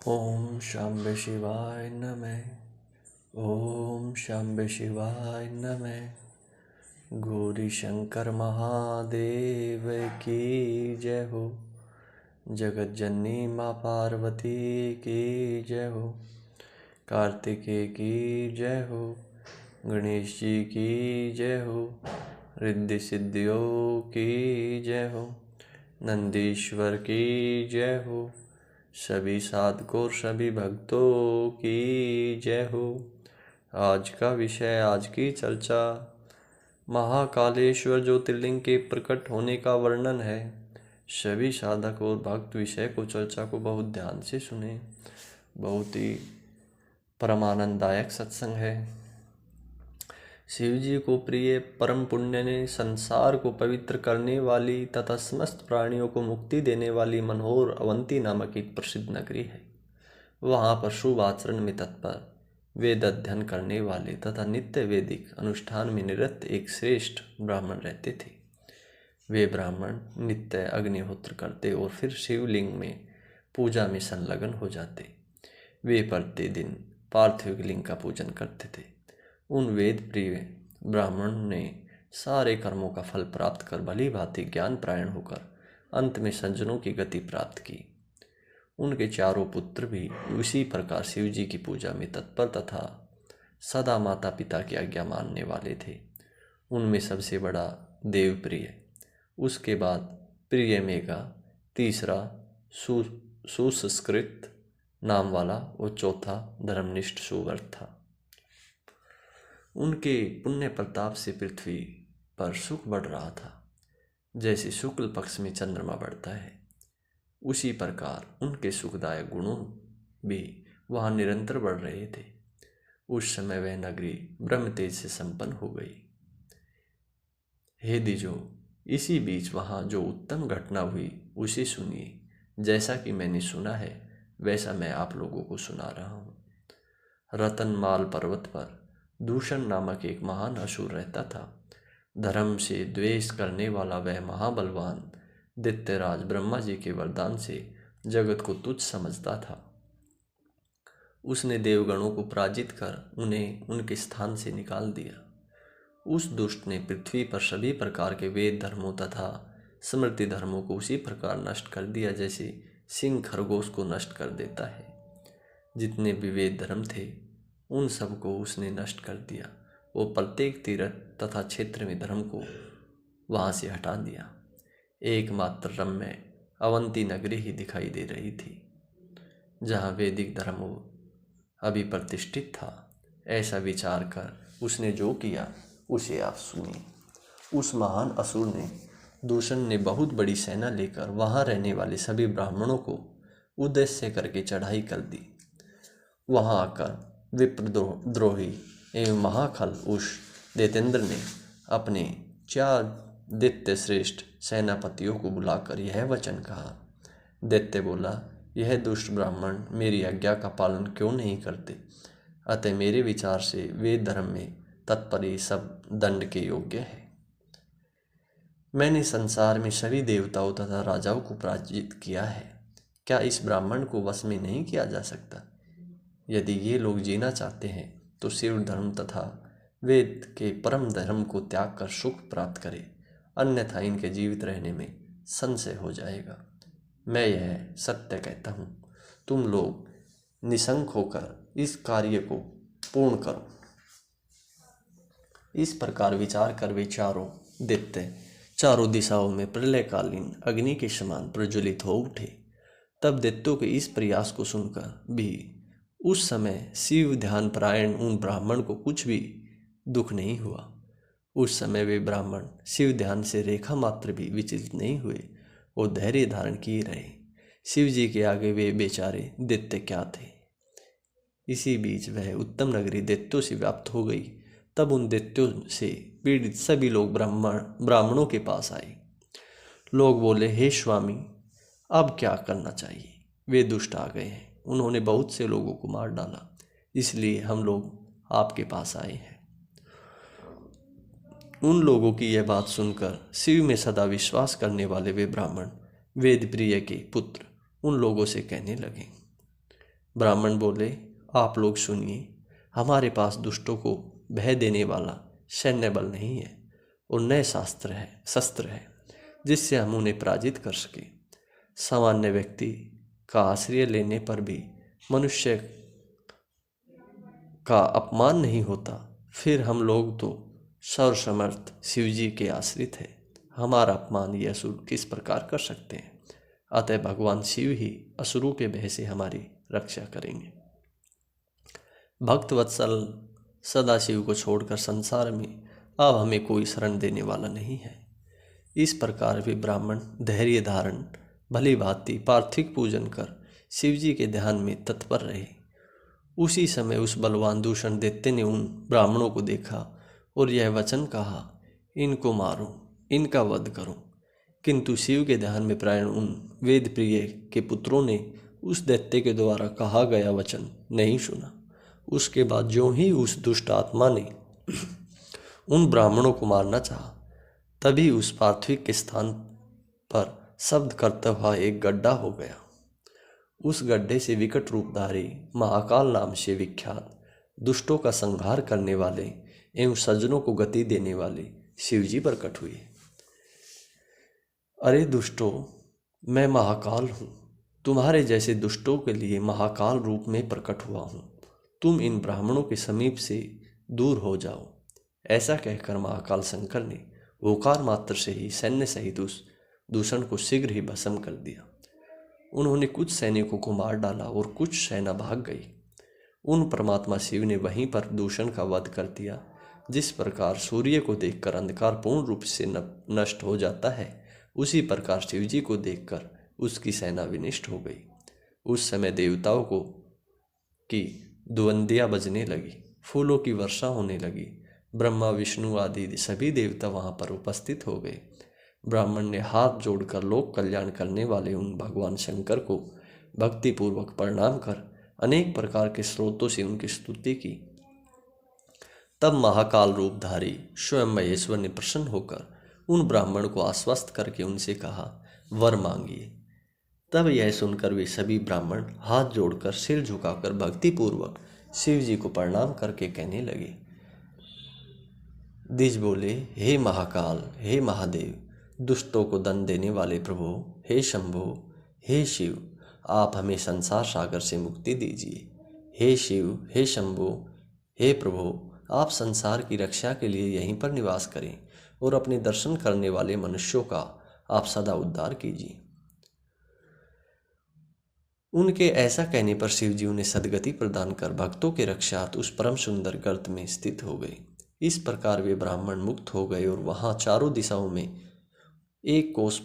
ओम शाम्बे शिवाय नमः। ओम शाम्बे शिवाय नमः। गौरी शंकर महादेव की जय हो। जगत जननी माँ पार्वती की जय हो। कार्तिकेय की जय हो। गणेश जी की जय हो। रिद्धि सिद्धियों की जय हो। नंदीश्वर की जय हो। सभी साधकों और सभी भक्तों की जय हो। आज का विषय, आज की चर्चा महाकालेश्वर ज्योतिर्लिंग के प्रकट होने का वर्णन है। सभी साधक और भक्त विषय को, चर्चा को बहुत ध्यान से सुने। बहुत ही परमानंददायक सत्संग है। शिव जी को प्रिय परम पुण्य ने संसार को पवित्र करने वाली तथा समस्त प्राणियों को मुक्ति देने वाली मनोहर अवंती नामक एक प्रसिद्ध नगरी है। वहाँ पर शुभ आचरण में तत्पर, वेद अध्ययन करने वाले तथा नित्य वैदिक अनुष्ठान में निरत एक श्रेष्ठ ब्राह्मण रहते थे। वे ब्राह्मण नित्य अग्निहोत्र करते और फिर शिवलिंग में पूजा में संलग्न हो जाते। वे प्रतिदिन पार्थिव लिंग का पूजन करते थे। उन वेद प्रिय ब्राह्मण ने सारे कर्मों का फल प्राप्त कर भली भांति ज्ञान प्रायण होकर अंत में सज्जनों की गति प्राप्त की। उनके चारों पुत्र भी उसी प्रकार शिव जी की पूजा में तत्पर तथा सदा माता पिता की आज्ञा मानने वाले थे। उनमें सबसे बड़ा देवप्रिय, उसके बाद प्रिय मेघा, तीसरा सुसंस्कृत नाम वाला और चौथा धर्मनिष्ठ सुव्रत था। उनके पुण्य प्रताप से पृथ्वी पर सुख बढ़ रहा था। जैसे शुक्ल पक्ष में चंद्रमा बढ़ता है, उसी प्रकार उनके सुखदायक गुणों भी वहाँ निरंतर बढ़ रहे थे। उस समय वह नगरी ब्रह्म तेज से संपन्न हो गई। हे द्विजों, इसी बीच वहाँ जो उत्तम घटना हुई उसे सुनिए। जैसा कि मैंने सुना है वैसा मैं आप लोगों को सुना रहा हूँ। रतनमाल पर्वत पर दूषण नामक एक महान असुर रहता था। धर्म से द्वेष करने वाला वह महाबलवान दैत्यराज ब्रह्मा जी के वरदान से जगत को तुच्छ समझता था। उसने देवगणों को पराजित कर उन्हें उनके स्थान से निकाल दिया। उस दुष्ट ने पृथ्वी पर सभी प्रकार के वेद धर्मों तथा स्मृति धर्मों को उसी प्रकार नष्ट कर दिया जैसे सिंह खरगोश को नष्ट कर देता है। जितने भी वेद धर्म थे उन सबको उसने नष्ट कर दिया। वो प्रत्येक तीर्थ तथा क्षेत्र में धर्म को वहाँ से हटा दिया। एकमात्र रम्य अवंती नगरी ही दिखाई दे रही थी जहाँ वैदिक धर्म अभी प्रतिष्ठित था। ऐसा विचार कर उसने जो किया उसे आप सुनिए। उस महान असुर ने, दूषण ने बहुत बड़ी सेना लेकर वहाँ रहने वाले सभी ब्राह्मणों को उद्देश्य करके चढ़ाई कर दी। वहाँ आकर विप्रद्रोही एवं महाखल उस दैत्येंद्र ने अपने 4 दैत्य श्रेष्ठ सेनापतियों को बुलाकर यह वचन कहा। दैत्य बोला, यह दुष्ट ब्राह्मण मेरी आज्ञा का पालन क्यों नहीं करते? अतः मेरे विचार से वेद धर्म में तत्पर ही सब दंड के योग्य है। मैंने संसार में सभी देवताओं तथा राजाओं को पराजित किया है। क्या इस ब्राह्मण को वश में नहीं किया जा सकता? यदि ये लोग जीना चाहते हैं तो शिव धर्म तथा वेद के परम धर्म को त्याग कर सुख प्राप्त करें, अन्यथा इनके जीवित रहने में संशय हो जाएगा। मैं यह सत्य कहता हूँ, तुम लोग निशंक होकर इस कार्य को पूर्ण करो। इस प्रकार विचार कर वे चारों दैत्य चारों दिशाओं में प्रलयकालीन अग्नि के समान प्रज्वलित हो उठे। तब दैत्यों के इस प्रयास को सुनकर भी उस समय शिव ध्यान परायण उन ब्राह्मण को कुछ भी दुख नहीं हुआ। उस समय वे ब्राह्मण शिव ध्यान से रेखा मात्र भी विचलित नहीं हुए और धैर्य धारण किए रहे। शिव जी के आगे वे बेचारे दैत्य क्या थे। इसी बीच वह उत्तम नगरी दैत्यों से व्याप्त हो गई। तब उन दैत्यों से पीड़ित सभी लोग ब्राह्मणों के पास आए। लोग बोले, हे स्वामी, अब क्या करना चाहिए? वे दुष्ट आ गए हैं, उन्होंने बहुत से लोगों को मार डाला, इसलिए हम लोग आपके पास आए हैं। उन लोगों की यह बात सुनकर शिव में सदा विश्वास करने वाले वे ब्राह्मण वेद प्रिय के पुत्र उन लोगों से कहने लगे, ब्राह्मण बोले, आप लोग सुनिए, हमारे पास दुष्टों को भय देने वाला सैन्य बल नहीं है और न शस्त्र है जिससे हम उन्हें पराजित कर सके। सामान्य व्यक्ति का आश्रय लेने पर भी मनुष्य का अपमान नहीं होता, फिर हम लोग तो सर्वसमर्थ शिव जी के आश्रित हैं। हमारा अपमान ये असुर किस प्रकार कर सकते हैं? अतः भगवान शिव ही असुरों के भय से हमारी रक्षा करेंगे। भक्त वत्सल सदाशिव को छोड़कर संसार में अब हमें कोई शरण देने वाला नहीं है। इस प्रकार वे ब्राह्मण धैर्य धारण भली भांति पार्थिव पूजन कर शिव जी के ध्यान में तत्पर रहे। उसी समय उस बलवान दूषण दैत्य ने उन ब्राह्मणों को देखा और यह वचन कहा, इनको मारो, इनका वध करो। किंतु शिव के ध्यान में प्रायण उन वेद प्रिय के पुत्रों ने उस दैत्य के द्वारा कहा गया वचन नहीं सुना। उसके बाद ज्यों ही उस दुष्ट आत्मा ने उन ब्राह्मणों को मारना चाहा, तभी उस पार्थिव के स्थान पर शब्द करता हुआ एक गड्ढा हो गया। उस गड्ढे से विकट रूपधारी महाकाल नाम से विख्यात दुष्टों का संहार करने वाले एवं सज्जनों को गति देने वाले शिवजी प्रकट हुए। अरे दुष्टों, मैं महाकाल हूँ, तुम्हारे जैसे दुष्टों के लिए महाकाल रूप में प्रकट हुआ हूँ। तुम इन ब्राह्मणों के समीप से दूर हो जाओ। ऐसा कहकर महाकाल शंकर ने ओकार मात्र से ही सैन्य सहित उस दूषण को शीघ्र ही भस्म कर दिया। उन्होंने कुछ सैनिकों को मार डाला और कुछ सेना भाग गई। उन परमात्मा शिव ने वहीं पर दूषण का वध कर दिया। जिस प्रकार सूर्य को देखकर अंधकार पूर्ण रूप से नष्ट हो जाता है, उसी प्रकार शिवजी को देखकर उसकी सेना विनष्ट हो गई। उस समय देवताओं को की दुवंदियाँ बजने लगी, फूलों की वर्षा होने लगी। ब्रह्मा विष्णु आदि सभी देवता वहां पर उपस्थित हो गए। ब्राह्मण ने हाथ जोड़कर लोक कल्याण करने वाले उन भगवान शंकर को भक्तिपूर्वक प्रणाम कर अनेक प्रकार के स्रोतों से उनकी स्तुति की। तब महाकाल रूपधारी स्वयं महेश्वर ने प्रसन्न होकर उन ब्राह्मण को आश्वस्त करके उनसे कहा, वर मांगिए। तब यह सुनकर वे सभी ब्राह्मण हाथ जोड़कर सिर झुकाकर भक्तिपूर्वक शिव जी को प्रणाम करके कहने लगे। द्विज बोले, हे महाकाल, हे महादेव, दुष्टों को दंड देने वाले प्रभु, हे शंभो, हे शिव, आप हमें संसार सागर से मुक्ति दीजिए। हे शिव, हे शंभो, हे प्रभु, आप संसार की रक्षा के लिए यहीं पर निवास करें और अपने दर्शन करने वाले मनुष्यों का आप सदा उद्धार कीजिए। उनके ऐसा कहने पर शिव जी उन्हें सद्गति प्रदान कर भक्तों के रक्षार्थ उस परम सुंदर गर्त में स्थित हो गए। इस प्रकार वे ब्राह्मण मुक्त हो गए और वहां चारों दिशाओं में एक कोस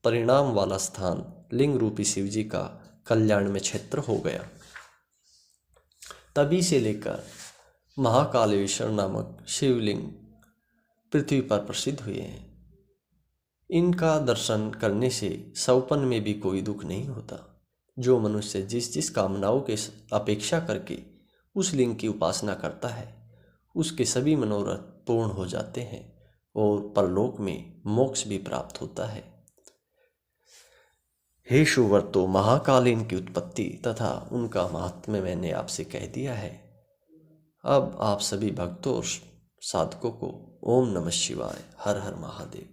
परिणाम वाला स्थान लिंग रूपी शिव जी का कल्याण में क्षेत्र हो गया। तभी से लेकर महाकालेश्वर नामक शिवलिंग पृथ्वी पर प्रसिद्ध हुए हैं। इनका दर्शन करने से सौपन में भी कोई दुख नहीं होता। जो मनुष्य जिस जिस कामनाओं के अपेक्षा करके उस लिंग की उपासना करता है, उसके सभी मनोरथ पूर्ण हो जाते हैं और परलोक में मोक्ष भी प्राप्त होता है। हे सुव्रतो, महाकालीन की उत्पत्ति तथा उनका महात्म्य मैंने आपसे कह दिया है। अब आप सभी भक्तों और साधकों को ओम नमः शिवाय, हर हर महादेव।